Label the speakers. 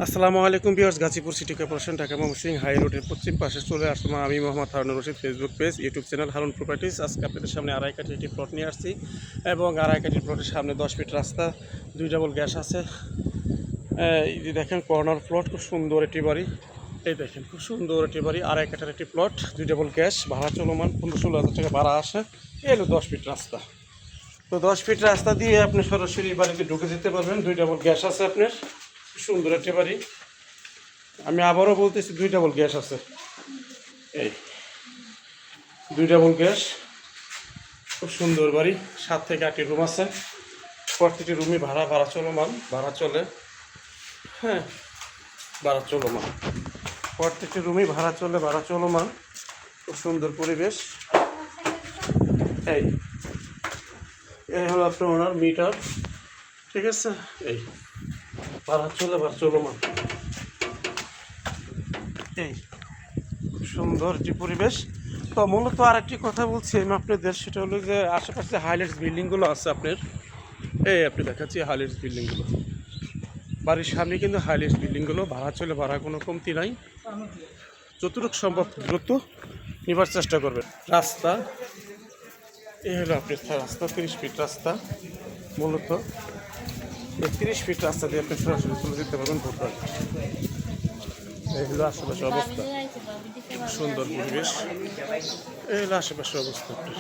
Speaker 1: আসসালামু আলাইকুম viewers, Gazipur city corporation Dhaka Mymensingh high রোডের পশ্চিম পাশে চলে আসলাম আমি Mohammad Harunur Rashid. Facebook page, YouTube channel Harun Properties. আজকে আপনাদের সামনে আড়াই কাঠি একটি প্লট নিয়ে আসছি এবং আড়াই কাঠির প্লটের সামনে 10 ফিট রাস্তা, 2 ডাবল গ্যাস আছে। এই যে দেখেন কর্নার প্লট, খুব সুন্দর একটি বাড়ি। এই দেখেন খুব সুন্দর একটি বাড়ি, আড়াই কাঠার একটি প্লট, 2 ডাবল গ্যাস, ভাড়া চলমান 15-16 হাজার টাকা ভাড়া আসে। এই হলো 10 ফিট রাস্তা। তো 10 ফিট রাস্তা দিয়ে আপনি সরাসরি বাড়িতে ঢুকে যেতে পারবেন। 2 ডাবল গ্যাস আছে আপনার, সুন্দর একটি বাড়ি। আমি আবারও বলতেছি 2 ডাবল গ্যাস আছে। এই 2 ডাবল গ্যাস, খুব সুন্দর বাড়ি। 7 থেকে 8টি রুম আছে, প্রত্যেকটি রুমই ভাড়া চলমান, ভাড়া চলে। হ্যাঁ, ভাড়া চলমান, প্রত্যেকটি রুমই ভাড়া চলমান। খুব সুন্দর পরিবেশ। এই এই হলো আপনার ওনার মিটার, ঠিক আছে। এই ভাড়া চলমান। এই খুব সুন্দর যে পরিবেশ। তো মূলত আরেকটি কথা বলছি আমি আপনাদের, সেটা হলো যে আশেপাশে হাইলাইটস বিল্ডিংগুলো আছে আপনার। এই আপনি দেখাচ্ছি হাইলাইটস বিল্ডিংগুলো, বাড়ির সামনে কিন্তু হাইলাইটস বিল্ডিংগুলো। ভাড়া কোনো কমতি নাই। যতটুকু সম্ভব দ্রুত নেবার চেষ্টা করবেন। রাস্তা এই হলো আপনার রাস্তা, 30 ফিট রাস্তা। মূলত এই 30 ফিট রাস্তা দিয়ে আপনি সরাসরি চলে যেতে পারবেন ভোটবাড়ি। এইগুলো আশেপাশে অবস্থা, সুন্দর পরিবেশ। এই হলো আশেপাশে অবস্থা আপনার।